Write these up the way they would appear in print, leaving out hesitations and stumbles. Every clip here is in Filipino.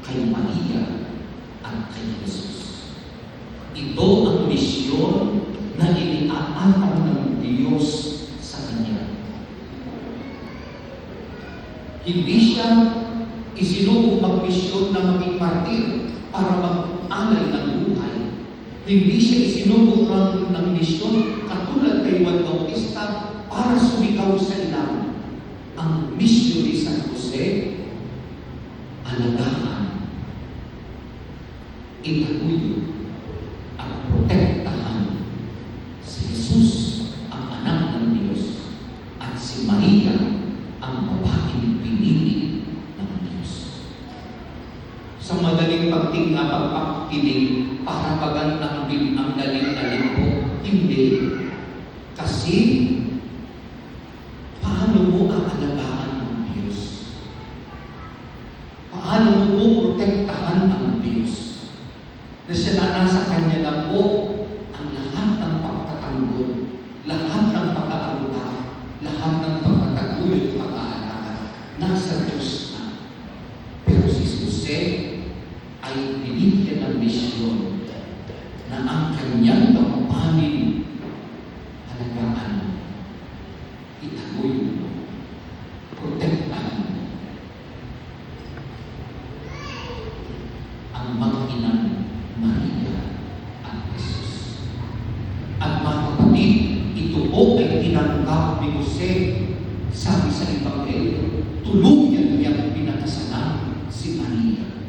kay Maria at kay Jesus. Ito ang misyon na iniaatang ng Diyos sa Kanya. Hindi siya isinuong magmisyon na maging martir para mag-alay ng buhay. Hindi siya isinuong ng misyon katulad kay Juan Bautista para sumigaw sa ilang. Ang misyon ni San Jose, alagaan, itaguyod, at protektahan si Jesus, ang anak ng Diyos, at si Maria, ang babaeng pinili ng Diyos. Sa madaling pagpakinig, para paganda ang daling-daling po, hindi. Kasi, paano mo aalagaan ang Diyos? Paano mo protektahan ang Diyos? Na siya na nasa Kanya na po ang lahat ng pagtatanggol, lahat ng pag-aaruga, lahat ng pagtataguyod, pag-aalaga, nasa Diyos na. Pero si Jose ay binigyan ng misyon na ang kanyang kapapanin, alagaan, itaguyod, protektahan ang mag-inang Maria at Jesus. At mga kapatid, ito po ay tinanggap ni Jose. Sabi sa Ebanghelyo, tuluyan niyang pinakasalan si Maria.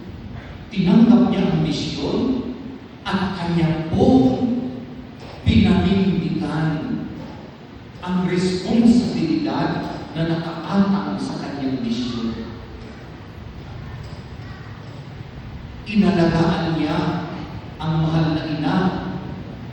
Tinanggap niya ang misyon at kanya pong pinanindigan ang responsibilidad na nakaatang sa kanyang misyon. Inalagaan niya ang mahal na ina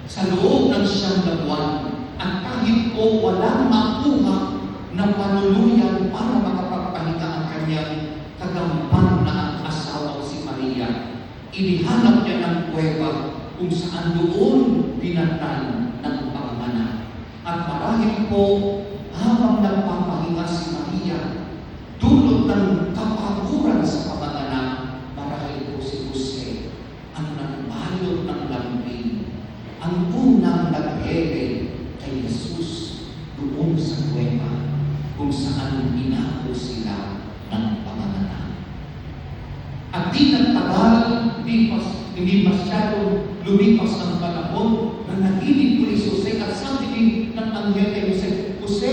sa loob ng 9 buwan at kahit po walang makuha na panuluyan para makapagpahinga ang kanyang kagampan na asawa si Maria, inihanap niya ng kuweba kung saan doon dinatan ng panganak. At marahil po, habang nagpapahinga si Maria, dulot ng kapaguran sa panganak, marahil po si Jose ang nagbalot ng lambing, ang unang naghele kay Jesus doon sa kuweba kung saan inako sila ng panganak. At di nagtagal, hindi masyadong lumipas ang panahon na naginig ko ni Jose at sabi din ng anghel kay Jose, Jose,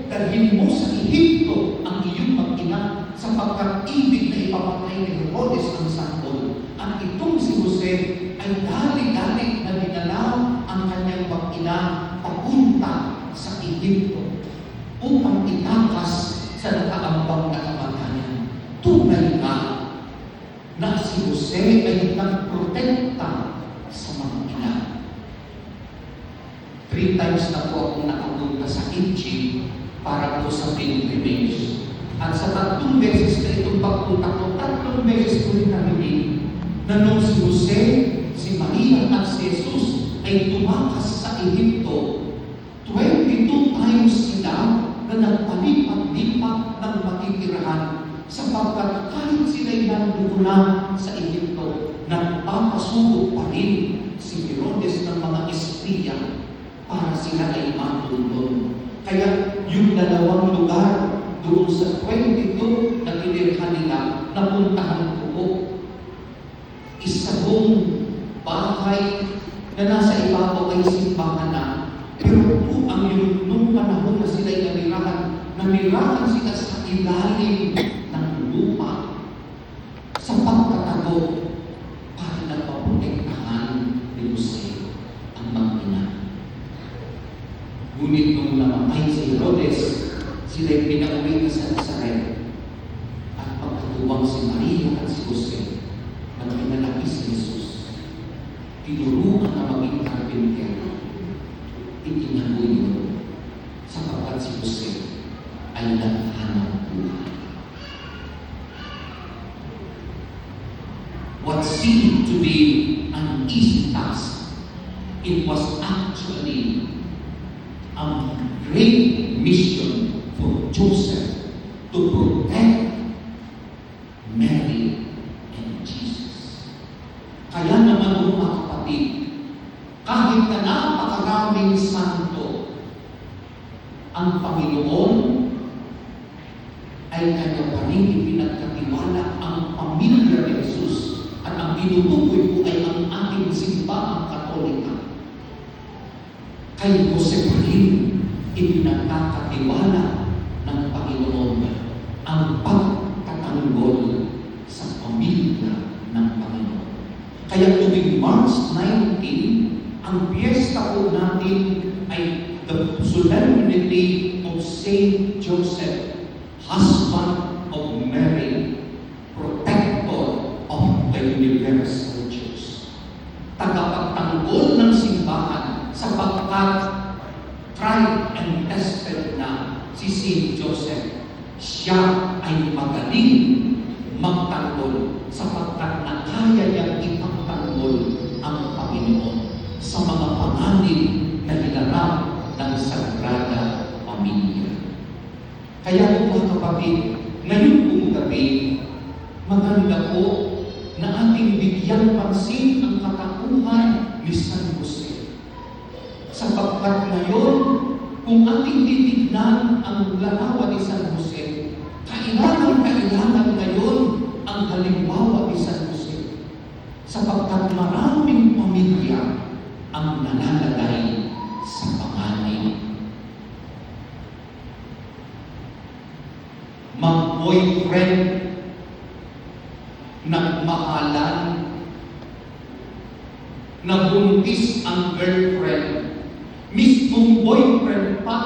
dalhin mo sa Ehipto ang iyong mag-ina sapagkat ibig na ipapatay ni Herodes ang sanggol. At itong si Jose ay dali-dali na dinala ang kanyang mag-ina papunta sa Ehipto upang itakas sa nakaambang na kamatayan. Tunay na si Jose ay nagprotekta sa mga ina. 3 times na po akong nakapunta sa Egypt para po sa pilgrimage. At sa 3 beses na itong pagpunta ko, 3 beses ko rin narinig na nung si Jose, si Maria at si Jesus ay tumakas sa Ehipto, 22 times sila na nagpalipat-lipat ng matitirahan sapagkat kahit sila'y nandoon na sa Ehipto, nagpapasuko pa rin si Herodes ng mga espiya para sila ay matulog. Kaya yung 2 lugar doon sa 22 na tinirhan nila, napuntahan ko po. Isa buong bahay na nasa ibabaw ay simbahan na. Pero po ang yung nung panahon na sila'y namirahan sila sa ilalim ng lupa sa pagtatago para nagpaprotektahan ni Jose ang mag-ina. Ngunit nung namatay si Herodes, sila'y pinauwi na sa Nazaret. At pagkatuwang si Maria at si Jose, nang pinalaki si Jesus, tinuruan na maging karpintero, itinaguyo sapagkat si Jose ay naghanap buhay. What seemed to be an easy task, it was actually a great mission for Joseph to protect Mary and Jesus. Kaya naman mga kapatid, kahit na napakaraming santo, ang Panginoon ay kanya pa rin ipinagkatiwala ang pamilya ni Jesus. At ang tinutukoy ko ay ang ating simbahang Katolika. Kay Jose pa rin ipinagkakatiwala ng Panginoon ang pagtatanggol sa pamilya ng Panginoon. Kaya tuwing March 19, ang piyesta po natin ay the solemnity of Saint Joseph, husband of Mary, protector of the universal Church. Tagapagtanggol ng simbahan sapagkat tried and tested na si Saint Joseph. Siya ay magaling magtanggol sapagkat nakaya niyang ipagtanggol ang Panginoon sa mga panganib na hinarap ng Sagrada Pamilya. Kaya mga kapatid, ngayon pong gabi, maganda po na ating bigyan pansin ang katauhan ni San Jose. Sapagkat ngayon, kung ating titignan ang larawan ni San Jose, kailangan ngayon ang halimbawa ni San Jose. Sapagkat maraming pamilya ang nalalagay sa panganib. Mag-boyfriend, nagmahalan, nabuntis ang girlfriend, mismong boyfriend pa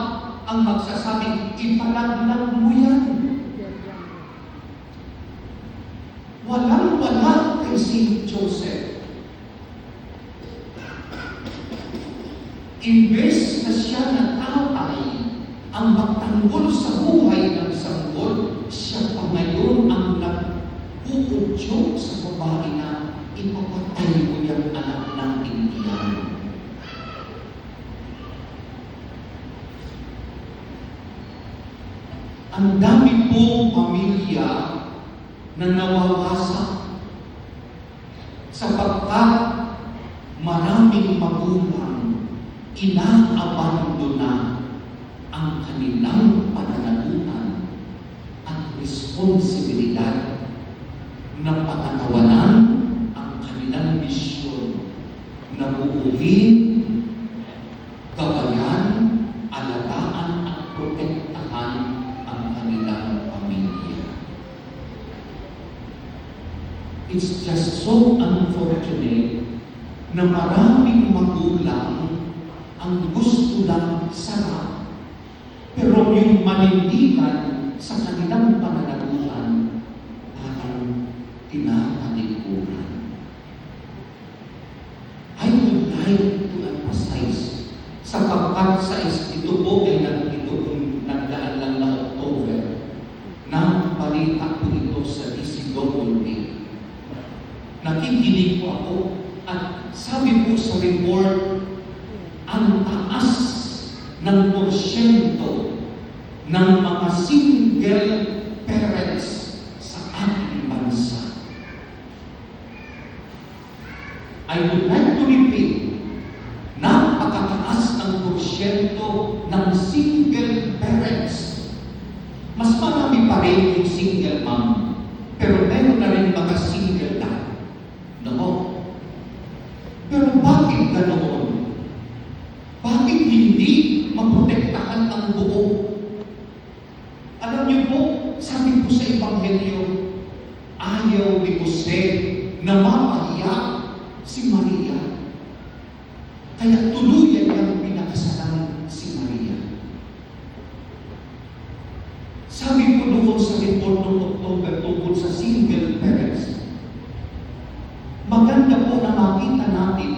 ang magsasabing, ipalaglag mo yan. Walang-wala kay Saint Joseph. Imbes na siya na tatay ang magtanggol sa buhay ng sanggol, siya pa ngayon ang nag-uudyok sa babae na ipapatay mo yung anak natin iyan. Ang dami pong pamilya na nawawasak sapagkat maraming magulang inaabandona ang kanilang pananagutan at responsibilidad na patatawanan ang kanilang misyon na buuhin, gabayan, alagaan at protektahan ang kanilang pamilya. It's just so unfortunate na maraming magulang ang gusto lang sarap, pero yung manindigan sa kanilang pananagutan parang tinatalikuran. I would like to emphasize sapagkat sa ito po ay nagdaan lang na October na balita po ito sa DCWP. Nakikinig po ako at sabi po sa report, ang taas ng porsyento ng mga single parents sa ating bansa. I would like to repeat, napakataas ng porsyento ng single parents. Mas marami pa rin yung single mom, pero meron na rin mga single dad. No? Pero bakit ganoon? Bakit hindi maprotektahan ang buo? Alam niyo po, sabi po sa Ebanghelyo, ayaw ni Jose na mapahiya si Maria. Kaya tuluyan niyang pinakasalan si Maria. Sabi po doon sa report ng October tungkol sa single parents, maganda po na makita natin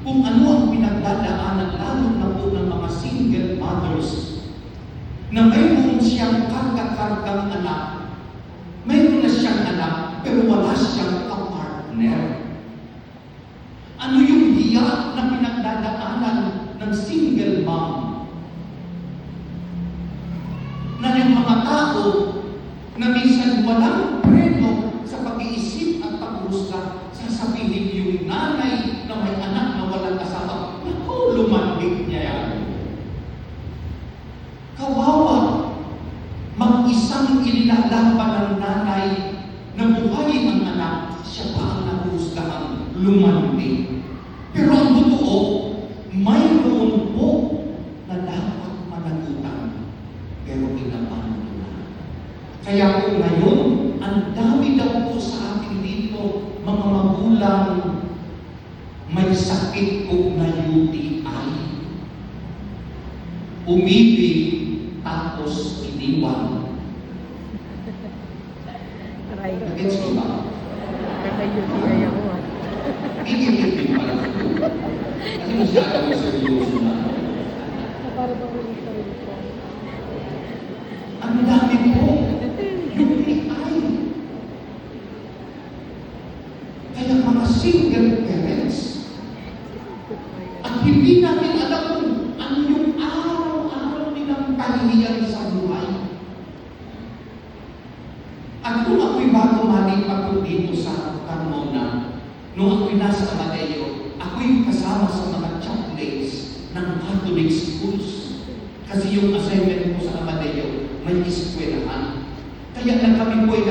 kung ano ang pinagdadaanan lalo na po ng mga single mothers na mayroon siyang karga-kargang anak, mayroon na siyang anak, pero wala siyang kapartner. Ano yung hiya na pinagdadaanan ng single mom? Na yung mga tao na minsan walang preno sa pag-iisip at pag maghusga, sasabihin yung nanay na may anak na walang asawa, naku, lumandig niya yan. Kawawa, mag-isang inilalaban ng nanay na buhayin ang anak, siya pa ang naghusgahan, lumandig. Pero ang totoo, mayroon po na dapat managutan, pero inapanan na. Kaya po ngayon, ang dami daw po sa ating dito, mga magulang, may sakit po na UTI. Umibig, tapos iniwan. Aray ko. Nagets ko ba? May UTI ako ah. Iinipin pala ito. Kasi masyado mo seryoso na. Para ba ulit ko rin ito? Ang dami po. UTI. Kaya mga single parents, at hindi natin alam kung ano yung araw-araw nilang kahihiyan sa buhay. At kung ako'y bago malipat po dito sa Carmona, nung ako'y nasa Amadeo, ako'y kasama sa mga chaplains ng Catholic schools. Kasi yung assignment ko sa Amadeo, may eskwelahan. Kaya na kami po ay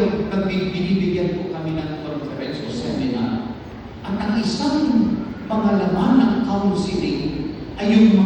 binibigyan po kami ng conference o seminar. At ang isang mga laman ng counseling ay yung mga